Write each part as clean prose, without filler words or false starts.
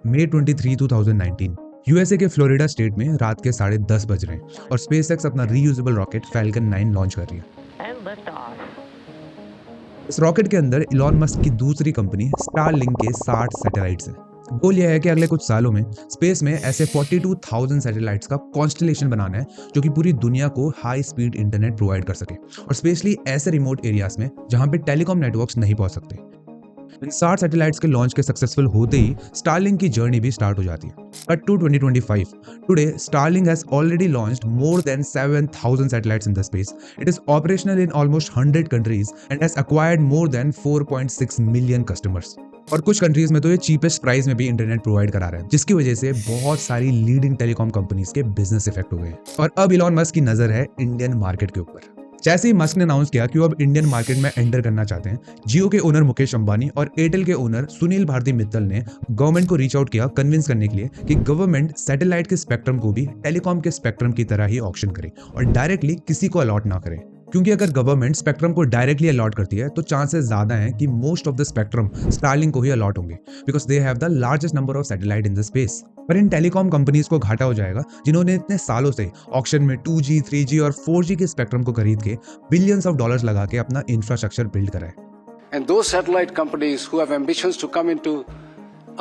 मई 23, 2019 USA के Florida state में रात के 10:30 बज रहे हैं और स्पेसएक्स अपना रीयूजेबल रॉकेट फैल्कन 9 लॉन्च कर रही है। इस रॉकेट के अंदर इलॉन मस्क की दूसरी कंपनी स्टारलिंक के 60 सैटेलाइट्स हैं। गोल यह है कि अगले कुछ सालों में स्पेस में ऐसे 42,000 सैटेलाइट्स का कॉन्स्टलेशन बनाना है जो कि पूरी दुनिया को हाई स्पीड इंटरनेट प्रोवाइड कर सके, और स्पेशली ऐसे रिमोट एरियाज में जहां पे टेलीकॉम नेटवर्क्स नहीं पहुंच सकते। इन 60 सैटेलाइट्स के लॉन्च के सक्सेसफुल होते ही स्टारलिंक की जर्नी भी स्टार्ट हो जाती है। Cut to 2025, today Starlink has already launched more than 7,000 satellites in the space. It is operational in almost 100 countries and has acquired more than 4.6 million customers. और कुछ कंट्रीज में तो ये चीपेस्ट प्राइस में भी इंटरनेट प्रोवाइड करा रहे हैं, जिसकी वजह से बहुत सारी लीडिंग टेलीकॉम कंपनीज के बिजनेस इफेक्ट हो गए। और अब इलॉन मस्क की नजर है इंडियन मार्केट के ऊपर। जैसे ही मस्क ने अनाउंस किया कि वो अब इंडियन मार्केट में एंटर करना चाहते हैं, जियो के ओनर मुकेश अंबानी और एयरटेल के ओनर सुनील भारती मित्तल ने गवर्नमेंट को रीच आउट किया कन्विंस करने के लिए कि गवर्नमेंट सैटेलाइट के स्पेक्ट्रम को भी टेलीकॉम के स्पेक्ट्रम की तरह ही ऑक्शन करे और डायरेक्टली किसी को अलॉट ना करे। क्योंकि अगर गवर्नमेंट स्पेक्ट्रम को डायरेक्टली अलॉट करती है तो चांसेस ज्यादा हैं कि most of the spectrum Starlink को ही अलॉट होंगे, because they have the largest number of satellite in the space. पर इन टेलीकॉम कंपनीज को घाटा हो जाएगा जिन्होंने इतने सालों से ऑक्शन में 2G, 3G और 4G के स्पेक्ट्रम को खरीद के बिलियंस ऑफ डॉलर्स लगा के अपना इंफ्रास्ट्रक्चर बिल्ड करा है। And those satellite companies who have ambitions to come into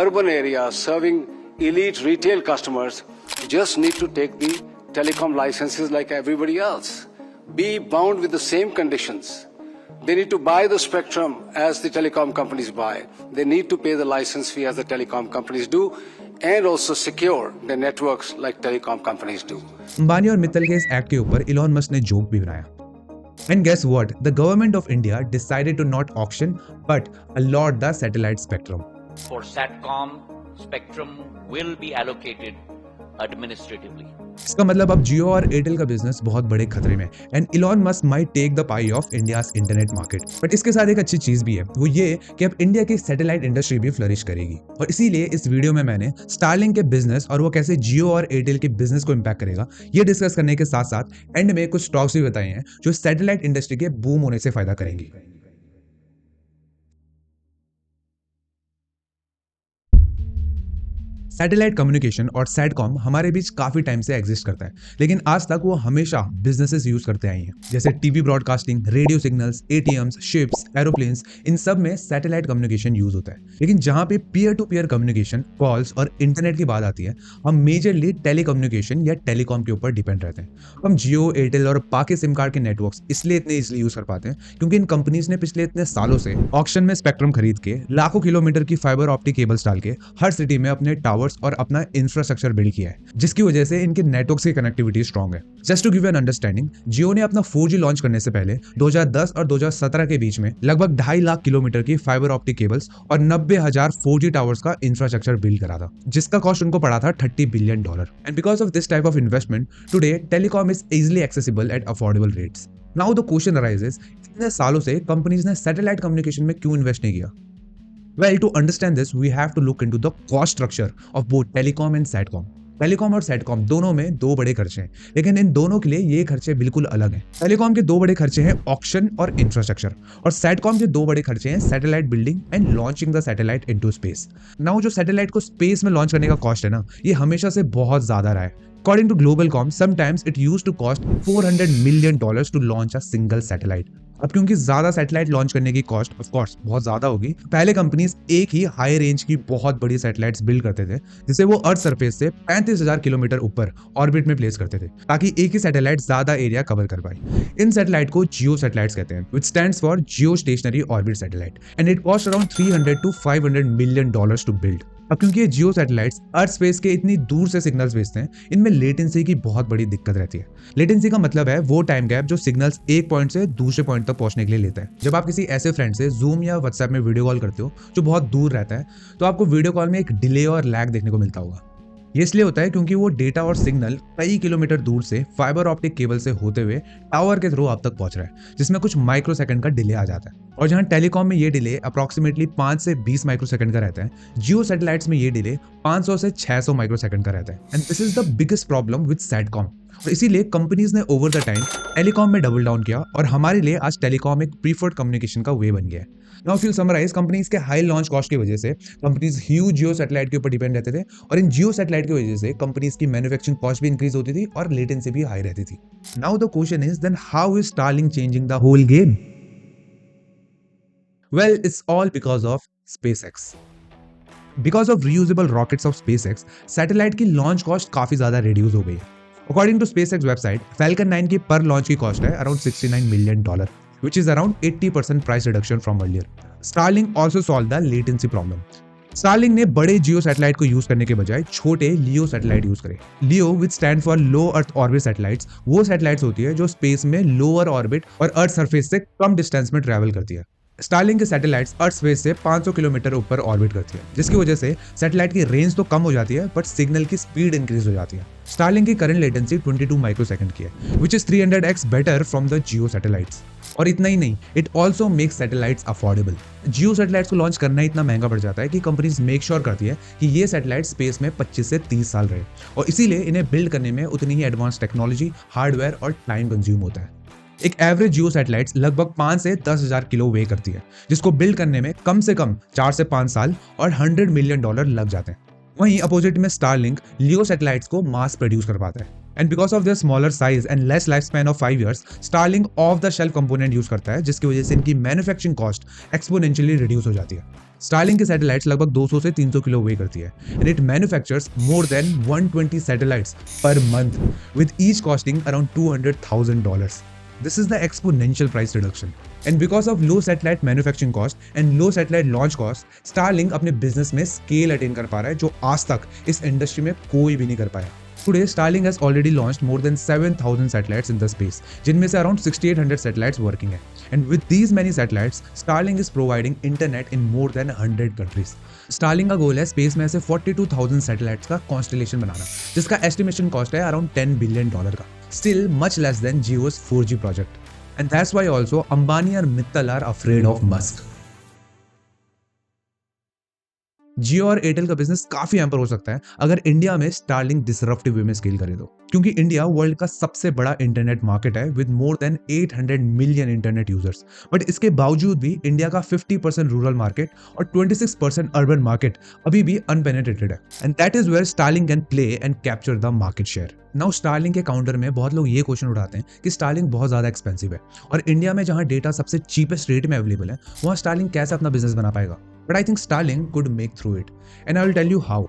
urban areas serving elite retail customers just need to take the telecom licenses like everybody else. Be bound with the same conditions. They need to buy the spectrum as the telecom companies buy. They need to pay the license fee as the telecom companies do, and also secure their networks like telecom companies do. Ambani और मित्तल के इस act के ऊपर Elon Musk ने joke भी बनाया। And guess what? The government of India decided to not auction but allot the satellite spectrum. For Satcom, spectrum will be allocated administratively. इसका मतलब अब जियो और एयरटेल का बिजनेस बहुत बड़े खतरे में, and Elon Musk might take the pie of India's internet market. But इसके साथ एक अच्छी चीज भी है, वो ये कि अब इंडिया की सैटेलाइट इंडस्ट्री भी फ्लरिश करेगी। और इसीलिए इस वीडियो में मैंने स्टारलिंक के बिजनेस और वो कैसे जियो और एयरटेल के बिजनेस को इंपैक्ट करेगा ये डिस्कस करने के साथ साथ एंड में कुछ स्टॉक्स भी बताए हैं जो सैटेलाइट इंडस्ट्री के बूम होने से फायदा करेंगी। सैटेलाइट कम्युनिकेशन और सैटकॉम हमारे बीच काफी टाइम से एग्जिस्ट करता है, लेकिन आज तक वो हमेशा बिजनेसेस यूज करते आई हैं, जैसे TV broadcasting, radio signals, ATMs, ships, aeroplanes, इन सब में सैटेलाइट कम्युनिकेशन यूज होता है। लेकिन जहां पे peer to peer communication, calls और इंटरनेट की बात आती है, हम मेजरली टेलीकम्युनिकेशन या टेलीकॉम के ऊपर डिपेंड रहते हैं। हम जियो, एयरटेल और बाकी सिम कार्ड के नेटवर्क्स इसलिए इतने इजिली यूज कर पाते हैं क्योंकि इन कंपनीज ने पिछले इतने सालों से ऑक्शन में स्पेक्ट्रम खरीद के लाखों किलोमीटर की फाइबर ऑप्टिक केबल्स डाल के हर सिटी में अपने टावर्स और अपना इंफ्रास्ट्रक्चर बिल्ड किया है, जिसकी वजह से इनके नेटवर्क्स की कनेक्टिविटी स्ट्रांग है। Just to give an understanding, Jio ने अपना 4G लॉन्च करने से पहले 2010 और 2017 के बीच में लगभग 2.5 लाख किलोमीटर की फाइबर ऑप्टिक केबल्स और 90,000 4G टावर्स का इंफ्रास्ट्रक्चर बिल्ड करा था, जिसका कॉस्ट उनको पड़ा था $30 billion. And because of this type of investment today telecom is easily accessible at affordable rates. Now the question arises, इतने सालों से कंपनीज ने सैटेलाइट कम्युनिकेशन में क्यों इन्वेस्ट नहीं किया? Well, to understand this, we have to look into the cost structure of both telecom and satcom. Telecom और satcom दोनों में दो बड़े खर्चे हैं, लेकिन इन दोनों के लिए ये खर्चे बिल्कुल अलग हैं। टेलीकॉम के दो बड़े खर्चे हैं ऑक्शन और इंफ्रास्ट्रक्चर, और सैटकॉम के दो बड़े खर्चे हैं satellite building and launching the satellite into space. Now जो सैटेलाइट को स्पेस में लॉन्च करने का कॉस्ट है ना, ये हमेशा से बहुत ज्यादा रहा है। According to Globalcom, sometimes it used to cost $400 million to launch a single satellite. अब क्योंकि ज्यादा सैटेलाइट लॉन्च करने की कॉस्ट ऑफ कोर्स बहुत ज्यादा होगी, पहले कंपनीज एक ही हाई रेंज की बहुत बड़ी सैटेलाइट्स बिल्ड करते थे, जिसे वो अर्थ सरफेस से 35,000 किलोमीटर ऊपर ऑर्बिट में प्लेस करते थे, ताकि एक ही सैटेलाइट ज्यादा एरिया कवर कर पाए। इन सैटेलाइट को जियो सैटेलाइट्स कहते हैं, which stands for geostationary orbit satellite, and it cost around $300 to $500 million to build. अब क्योंकि ये जियो सैटेलाइट्स अर्थ स्पेस के इतनी दूर से सिग्नल्स भेजते हैं, इनमें लेटेंसी की बहुत बड़ी दिक्कत रहती है। लेटेंसी का मतलब है वो टाइम गैप जो सिग्नल्स एक पॉइंट से दूसरे पॉइंट तक पहुंचने के लिए लेता है। जब आप किसी ऐसे फ्रेंड से जूम या व्हाट्सएप में वीडियो कॉल करते हो जो बहुत दूर रहता है, तो आपको वीडियो कॉल में एक डिले और लैग देखने को मिलता होगा। ये इसलिए होता है क्योंकि वो डेटा और सिग्नल कई किलोमीटर दूर से फाइबर ऑप्टिक केबल से होते हुए टावर के थ्रू आप तक पहुंच रहा है, जिसमें कुछ माइक्रो सेकंड का डिले आ जाता है। और जहां टेलीकॉम में ये डिले अप्रोक्सीमेटली 5 से 20 माइक्रो सेकंड का रहता है, जियो सैटेलाइट्स में ये डिले 500 से 600 माइक्रो सेकंड का रहता है। And this is the biggest problem with satcom. और इसीलिए कंपनीज ने ओवर द टाइम टेलीकॉम में डबल डाउन किया, और हमारे लिए आज टेलीकॉम एक प्रीफर्ड कम्युनिकेशन का वे बन गया है। Now if you summarise, companies के हाई लॉन्च कॉस्ट की वजह से कंपनीज ह्यूज जियो सैटेलाइट के ऊपर डिपेंड रहते थे, और इन जियो सैटेलाइट की वजह से कंपनीज की मैन्युफैक्चरिंग कॉस्ट भी इंक्रीज होती थी और लेटेंसी भी हाई रहती थी। Now the question is then how is Starlink changing the whole game? Well, it's all because of SpaceX। Because of reusable rockets of SpaceX, satellite की launch cost काफी ज्यादा रिड्यूस हो गई है। According to SpaceX website, Falcon 9 की per launch की cost है around $69 million, which is around 80% price reduction from earlier. Starlink also solved the latency problem. Starlink ने बड़े जियो सैटेलाइट को यूज करने के बजाय छोटे लियो सैटेलाइट यूज करे। LEO which stand for low earth orbit satellites, वो सैटेलाइट्स होती है जो स्पेस में लोअर ऑर्बिट और अर्थ सरफेस से कम डिस्टेंस में ट्रैवल करती है। स्टारलिंक के सैटेलाइट्स अर्थ स्पेस से 500 किलोमीटर ऊपर ऑर्बिट करती है, जिसकी वजह से सैटेलाइट की रेंज तो कम हो जाती है बट सिग्नल की स्पीड इंक्रीज हो जाती है। स्टारलिंक की करंट लेटेंसी 22 माइक्रोसेकंड की है, which is 300x better from the Jio satellites. और इतना ही नहीं, it also makes satellites affordable. Jio satellites को लॉन्च करना इतना महंगा पड़ जाता है कि कंपनीज मेक श्योर करती है कि ये सैटेलाइट स्पेस में 25 से 30 साल रहे, और इसीलिए इन्हें बिल्ड करने में उतनी ही एडवांस टेक्नोलॉजी, हार्डवेयर और टाइम कंज्यूम होता है। एक एवरेज जियो सैटेलाइट्स लगभग 5 से 10,000 किलो वे करती है, जिसको बिल्ड करने में कम से कम 4 से 5 साल और $100 मिलियन लग जाते हैं। वहीं अपोजिट में स्टारलिंक लियो सैटेलाइट्स को मास प्रोड्यूस कर पाता है, and because of their smaller size and less life span of 5 years, Starlink of the shelf component use करता है, जिसकी वजह से इनकी मैन्युफैक्चरिंग कॉस्ट एक्सपोनेंशियली रिड्यूस हो जाती है। स्टारलिंक की सैटेलाइट्स लगभग 200 से 300 किलो वे करती है, and it manufactures more than 120 satellites per month, with each costing around $200,000. This is the exponential price reduction. And because of low satellite manufacturing cost and low satellite launch cost, Starlink अपने business में scale attain कर पा रहा है, जो आज तक इस industry में कोई भी नहीं कर पाया। Today, Starlink has already launched more than 7,000 satellites in the space, जिनमें से around 6,800 satellites working है। And with these many satellites, Starlink is providing internet in more than 100 countries. Starlink का गोल है स्पेस में ऐसे 42,000 सैटेलाइट्स का कॉन्स्टलेशन बनाना, जिसका estimation cost है अराउंड $10 बिलियन का। Still much less than Jio's 4G project. And that's why also Ambani and Mittal are afraid of Musk. जियो और Airtel का बिजनेस काफी हैम्पर हो सकता है अगर इंडिया में स्टारलिंक डिसरप्टिव वे में स्केल करे तो, क्योंकि इंडिया वर्ल्ड का सबसे बड़ा इंटरनेट मार्केट है with more than 800 million internet users. But इसके बावजूद भी इंडिया का 50% रूरल मार्केट और 26% अर्बन मार्केट अभी भी अनपेनिट्रेटेड है, and that is where Starlink can play and capture the market share. Now Starlink के काउंटर में बहुत लोग ये क्वेश्चन उठाते हैं कि स्टारलिंक बहुत ज्यादा एक्सपेंसिव है, और इंडिया में जहां डेटा सबसे चीपेस्ट रेट में अवेलेबल है, वहां स्टारलिंक कैसे अपना बिजनेस बना पाएगा? But I think Starlink could make through it, and I will tell you how.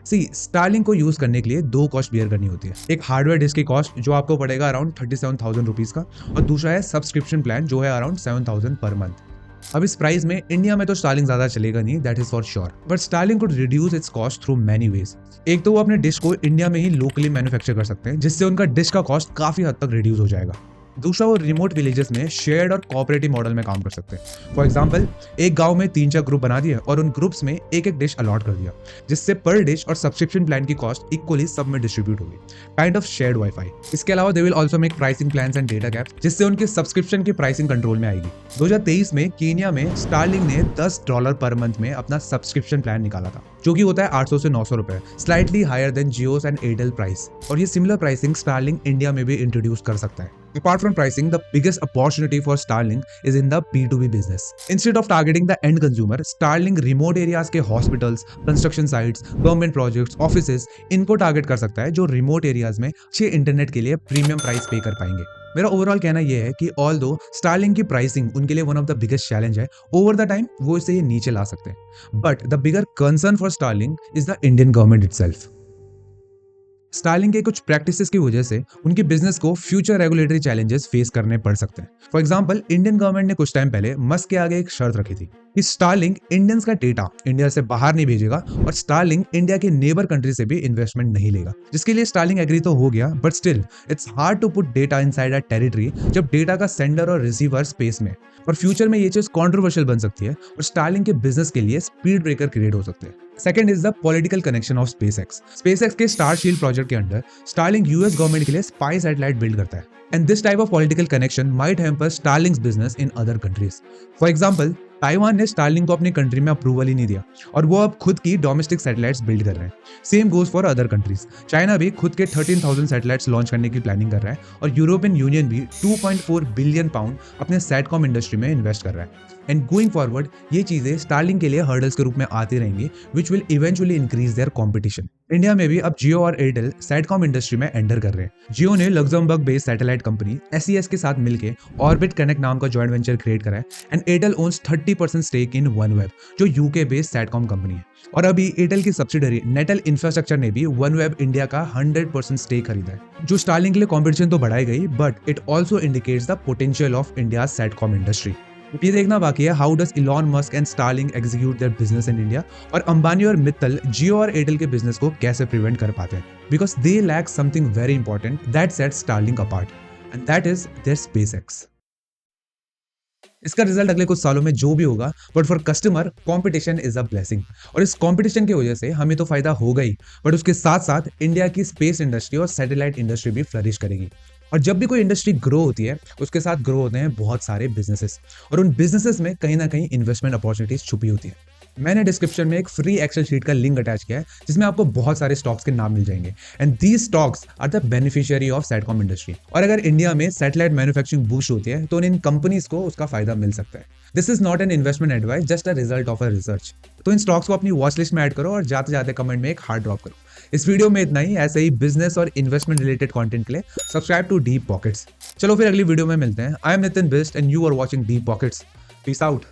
See, Starlink को यूज करने के लिए 2 कॉस्ट बियर करनी होती है। एक हार्डवेयर डिस्क की कॉस्ट जो आपको पड़ेगा अराउंड 37,000 रुपीज का, और दूसरा है सब्सक्रिप्शन प्लान जो है अराउंड 7,000 पर मंथ। अब इस प्राइस में इंडिया में तो स्टारलिंक ज्यादा चलेगा नहीं, that is for sure, but Starlink could reduce it's cost through many ways. एक तो वो अपने डिश को इंडिया में ही लोकली मैन्युफैक्चर कर सकते हैं, जिससे उनका डिश का कॉस्ट काफी हद तक रिड्यूस हो जाएगा। दूसरा, वो रिमोट विलेजेस में शेयर्ड और कोऑपरेटिव मॉडल में काम कर सकते हैं। फॉर एग्जांपल, एक गांव में 3-4 ग्रुप बना दिए और उन ग्रुप्स में एक एक डिश अलॉट कर दिया, जिससे पर डिश और सब्सक्रिप्शन प्लान की कॉस्ट इक्वली सब में डिस्ट्रीब्यूट होगी, काइंड ऑफ शेयर्ड वाईफाई। इसके अलावा they will also make pricing plans and data caps, जिससे उनके सब्सक्रिप्शन की प्राइसिंग कंट्रोल में आएगी। 2023 में केनिया में स्टारलिंक ने $10 पर मंथ में अपना सब्सक्रिप्शन प्लान निकाला था, जो कि होता है 800 से 900 रुपए, slightly higher than Jio's and Airtel price. और ये सिमिलर प्राइसिंग स्टारलिंक इंडिया में भी इंट्रोड्यूस कर सकता है। Apart from pricing, the biggest opportunity for Starlink is in the B2B business. Instead of targeting the end consumer, Starlink remote areas के hospitals, construction sites, government projects, offices इनको target कर सकता है, जो रिमोट एरियाज में अच्छे internet के लिए प्रीमियम प्राइस पे कर पाएंगे। मेरा ओवरऑल कहना यह है कि ऑल्दो स्टारलिंक की प्राइसिंग उनके लिए one of the biggest challenge है, ओवर द टाइम वो इसे ये नीचे ला सकते हैं, but the bigger concern for Starlink is the Indian government itself. Starlink के कुछ प्रैक्टिसेस की वजह से उनके बिजनेस को फ्यूचर रेगुलेटरी चैलेंजेस फेस करने पड़ सकते हैं। फॉर एग्जांपल, इंडियन गवर्नमेंट ने कुछ टाइम पहले मस्क के आगे एक शर्त रखी थी कि स्टारलिंक इंडियंस का डेटा इंडिया से बाहर नहीं भेजेगा, और स्टारलिंक इंडिया के नेबर कंट्री से भी इन्वेस्टमेंट नहीं लेगा, जिसके लिए स्टारलिंक एग्री तो हो गया, but still it's hard to put data inside a territory जब डेटा का सेंडर और रिसीवर स्पेस में। और फ्यूचर में ये चीज कॉन्ट्रोवर्शियल बन सकती है और स्टारलिंक के बिजनेस के लिए स्पीड ब्रेकर क्रिएट हो सकते हैं। Second is the political connection of SpaceX। SpaceX के स्टार शील्ड प्रोजेक्ट के अंडर स्टारलिंक यूएस गवर्नमेंट के लिए स्पाई सैटेलाइट बिल्ड करता है, And this type of political connection might hamper Starlink's business in other countries. For example, Taiwan ने Starlink को अपनी country में अप्रूवल ही नहीं दिया और वो अब खुद की डोमेस्टिक सैटेलाइट्स बिल्ड कर रहे हैं। Same goes for other countries. China भी खुद के 13,000 सैटेलाइट्स लॉन्च करने की प्लानिंग कर रहा है और यूरोपियन यूनियन भी 2.4 बिलियन पाउंड अपने सैटकॉम इंडस्ट्री में इन्वेस्ट कर रहा है। एंड गोइंग फॉरवर्ड ये चीजें स्टारलिंक के लिए हर्डल्स के रूप में आती रहेंगी, which will eventually increase their competition. India में भी अब जियो और एयरटेल सैटकॉम इंडस्ट्री में एंटर कर रहे हैं। जियो ने Luxembourg based satellite company SES के साथ मिलकर ऑर्बिट कनेक्ट नाम का जॉइंट वेंचर क्रिएट करा है and Airtel owns 30% stake in OneWeb, जो यूके बेस्ड सैटकॉम कंपनी है। और अभी एयरटेल की सब्सिडरी नेटल इंफ्रास्ट्रक्चर ने भी OneWeb इंडिया का 100% स्टेक खरीदा है, जो स्टारलिंक के लिए कॉम्पिटिशन तो बढ़ाई गई, but it also indicates the potential of India satcom industry. ये देखना बाकी है how does Elon Musk and Starlink execute their business in India, और अंबानी और मित्तल जियो और एयरटेल के बिजनेस को कैसे प्रिवेंट कर पाते हैं, because they lack something very important that sets Starlink apart, and that is their SpaceX. इसका रिजल्ट अगले कुछ सालों में जो भी होगा, but for customer competition is a blessing. और इस कॉम्पिटिशन की वजह से हमें तो फायदा होगा ही, बट उसके साथ साथ इंडिया की स्पेस इंडस्ट्री और सैटेलाइट इंडस्ट्री भी फ्लरिश करेगी। और जब भी कोई इंडस्ट्री ग्रो होती है, उसके साथ ग्रो होते हैं बहुत सारे बिजनेसेस, और उन बिजनेसेस में कहीं ना कहीं इन्वेस्टमेंट अपॉर्चुनिटीज छुपी होती है। मैंने डिस्क्रिप्शन में एक फ्री एक्सेल शीट का लिंक अटैच किया है, जिसमें आपको बहुत सारे स्टॉक्स के नाम मिल जाएंगे, and these stocks are the beneficiary of satcom industry. और अगर इंडिया में सैटेलाइट मैन्युफैक्चरिंग बूस्ट होती है, तो इन कंपनीज को उसका फायदा मिल सकता है। This is not an investment advice, just a result of a research. तो इन स्टॉक्स को अपनी वॉच लिस्ट में ऐड करो और जाते जाते कमेंट में एक हार्ट ड्रॉप करो। इस वीडियो में इतना ही। ऐसे ही बिजनेस और इन्वेस्टमेंट रिलेटेड कंटेंट के लिए सब्सक्राइब टू डीप पॉकेट्स। चलो फिर अगली वीडियो में मिलते हैं। I am Nitin Bisht and you are watching Deep Pockets. Peace out.